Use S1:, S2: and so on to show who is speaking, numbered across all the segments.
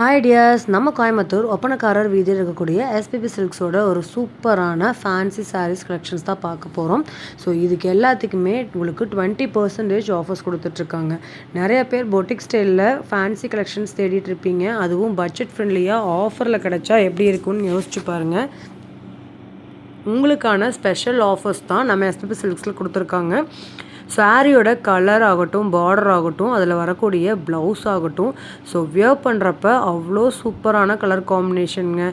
S1: Hi tears, நம்ம கோயம்புத்தூர் ஒப்பனக்காரர் வீதியில் இருக்கக்கூடிய எஸ்பிபி சில்க்ஸோட ஒரு சூப்பரான ஃபேன்சி சாரீஸ் கலெக்ஷன்ஸ் தான் பார்க்க போகிறோம். ஸோ இதுக்கு எல்லாத்துக்குமே உங்களுக்கு 20% ஆஃபர்ஸ் கொடுத்துட்ருக்காங்க. நிறைய பேர் பொட்டிக் ஸ்டைலில் ஃபேன்சி கலெக்ஷன்ஸ் தேடிட்டு இருப்பீங்க. அதுவும் பட்ஜெட் ஃப்ரெண்ட்லியாக ஆஃபரில் கிடைச்சா எப்படி இருக்கும்னு யோசிச்சு பாருங்கள். உங்களுக்கான ஸ்பெஷல் ஆஃபர்ஸ் தான் நம்ம எஸ்பிபி சில்க்ஸில் கொடுத்துருக்காங்க. சாரியோட கலர் ஆகட்டும், பார்டர் ஆகட்டும், அதில் வரக்கூடிய ப்ளவுஸ் ஆகட்டும், ஸோ வியர் பண்ணுறப்ப அவ்வளோ சூப்பரான கலர் காம்பினேஷனுங்க.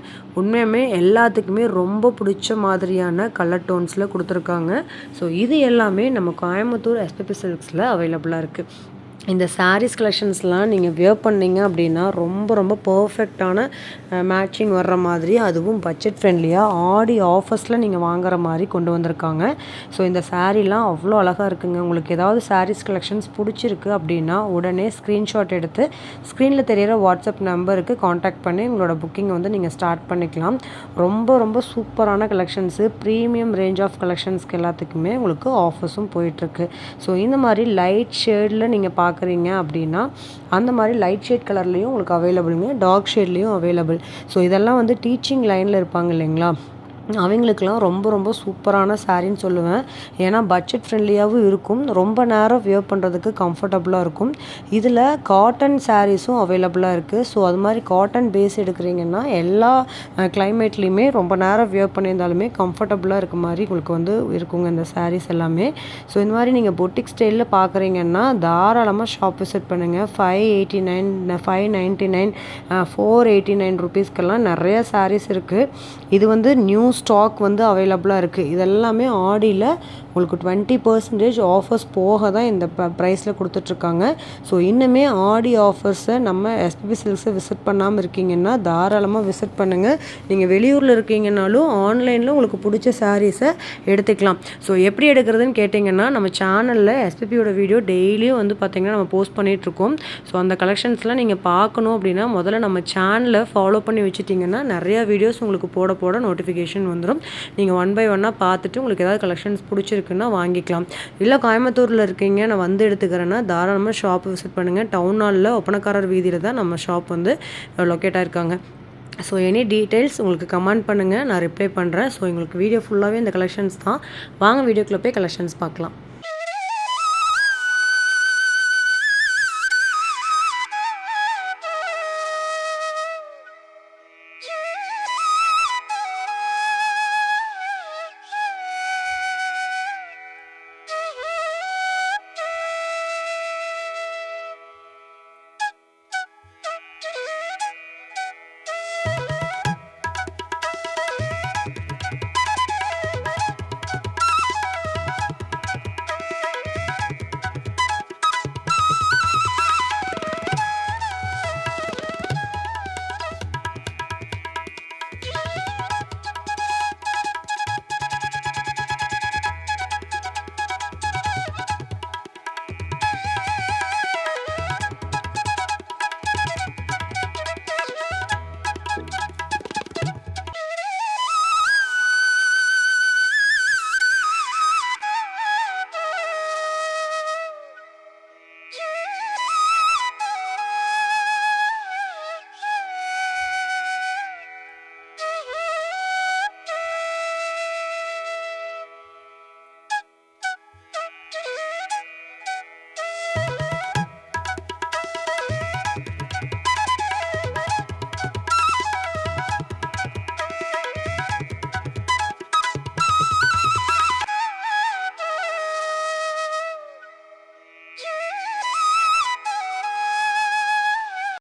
S1: உண்மையுமே எல்லாத்துக்குமே ரொம்ப பிடிச்ச மாதிரியான கலர் டோன்ஸில் கொடுத்துருக்காங்க. ஸோ இது எல்லாமே நம்ம கோயம்புத்தூர் எஸ்பிபி சில்க்ஸில் அவைலபிளாக இருக்குது. இந்த சாரீஸ் கலெக்ஷன்ஸ்லாம் நீங்கள் வியர் பண்ணிங்க அப்படின்னா ரொம்ப பர்ஃபெக்டான மேட்சிங் வர்ற மாதிரி, அதுவும் பட்ஜெட் ஃப்ரெண்ட்லியாக ஆடி ஆஃபர்ஸில் நீங்கள் வாங்குற மாதிரி கொண்டு வந்திருக்காங்க. ஸோ இந்த சாரீலாம் அவ்வளோ அழகாக இருக்குங்க. உங்களுக்கு ஏதாவது சாரீஸ் கலெக்ஷன்ஸ் பிடிச்சிருக்கு அப்படின்னா உடனே ஸ்க்ரீன்ஷாட் எடுத்து ஸ்க்ரீனில் தெரிகிற வாட்ஸ்அப் நம்பருக்கு காண்டாக்ட் பண்ணி உங்களோட புக்கிங்கை வந்து நீங்கள் ஸ்டார்ட் பண்ணிக்கலாம். ரொம்ப சூப்பரான கலெக்ஷன்ஸு, ப்ரீமியம் ரேஞ்ச் ஆஃப் கலெக்ஷன்ஸ்க்கு எல்லாத்துக்குமே உங்களுக்கு ஆஃபர்ஸும் போயிட்டுருக்கு. ஸோ இந்த மாதிரி லைட் ஷேடில் நீங்கள் பார்க்குறீங்க அப்படின்னா அந்த மாதிரி லைட் ஷேட் கலர்லேயும் உங்களுக்கு அவைலபிளுங்க, டார்க் ஷேட்லேயும் அவைலபிள். ஸோ இதெல்லாம் வந்து டீச்சிங் லைனில் இருப்பாங்க இல்லைங்களா, அவங்களுக்கெல்லாம் ரொம்ப சூப்பரான சாரின்னு சொல்லுவேன். ஏன்னா பட்ஜெட் ஃப்ரெண்ட்லியாகவும் இருக்கும், ரொம்ப நேரம் வியர் பண்ணுறதுக்கு கம்ஃபர்டபுளாக இருக்கும். இதில் காட்டன் சாரீஸும் அவைலபிளாக இருக்குது. ஸோ அது மாதிரி காட்டன் பேஸ் எடுக்கிறீங்கன்னா எல்லா கிளைமேட்லேயுமே ரொம்ப நேரம் வியர் பண்ணியிருந்தாலுமே கம்ஃபர்டபுளாக இருக்க மாதிரி உங்களுக்கு வந்து இருக்குங்க இந்த சாரீஸ் எல்லாமே. ஸோ இந்த மாதிரி நீங்கள் பொட்டிக் ஸ்டைலில் பார்க்குறீங்கன்னா தாராளமாக ஷாப் விசிட் பண்ணுங்கள். 589, 599, 489 ருபீஸ்க்கெல்லாம் நிறைய சாரீஸ் இருக்குது. இது வந்து நியூ ஸ்டாக் வந்து அவைலபிளாக இருக்குது. இதெல்லாமே ஆடியில் உங்களுக்கு 20% ஆஃபர்ஸ் போக தான் இந்த ப்ரைஸில் கொடுத்துட்ருக்காங்க. ஸோ இன்னுமே ஆடி ஆஃபர்ஸை நம்ம எஸ்பிபி சில்க்ஸை விசிட் பண்ணாமல் இருக்கீங்கன்னா தாராளமாக விசிட் பண்ணுங்கள். நீங்கள் வெளியூரில் இருக்கீங்கன்னாலும் ஆன்லைனில் உங்களுக்கு பிடிச்ச சாரீஸை எடுத்துக்கலாம். ஸோ எப்படி எடுக்கிறதுன்னு கேட்டிங்கன்னா நம்ம சேனலில் எஸ்பிபியோட வீடியோ டெய்லியும் வந்து பார்த்திங்கன்னா நம்ம போஸ்ட் பண்ணிகிட்ருக்கோம். ஸோ அந்த கலெக்ஷன்ஸ்லாம் நீங்கள் பார்க்கணும் அப்படின்னா முதல்ல நம்ம சேனலை ஃபாலோ பண்ணி வச்சுட்டிங்கன்னா நிறையா வீடியோஸ் உங்களுக்கு போட நோட்டிஃபிகேஷன் வந்துடும். நீங்கள் 1 by 1 பார்த்துட்டு உங்களுக்கு ஏதாவது கலெக்ஷன்ஸ் பிடிச்சிருக்குன்னா வாங்கிக்கலாம். இல்லை கோயம்புத்தூரில் இருக்கீங்க, நான் வந்து எடுத்துக்கிறேன்னா தாராளமாக ஷாப் விசிட் பண்ணுங்கள். டவுன் ஹாலில் ஒப்பனக்காரர் வீதியில் தான் நம்ம ஷாப் வந்து லொக்கேட் ஆகிருக்காங்க. ஸோ எனி டீட்டெயில்ஸ் உங்களுக்கு கமெண்ட் பண்ணுங்கள், நான் ரிப்ளை பண்ணுறேன். ஸோ எங்களுக்கு வீடியோ ஃபுல்லாகவே இந்த கலெக்ஷன்ஸ் தான். வாங்க வீடியோக்குள்ளே போய் கலெக்ஷன்ஸ் பார்க்கலாம்.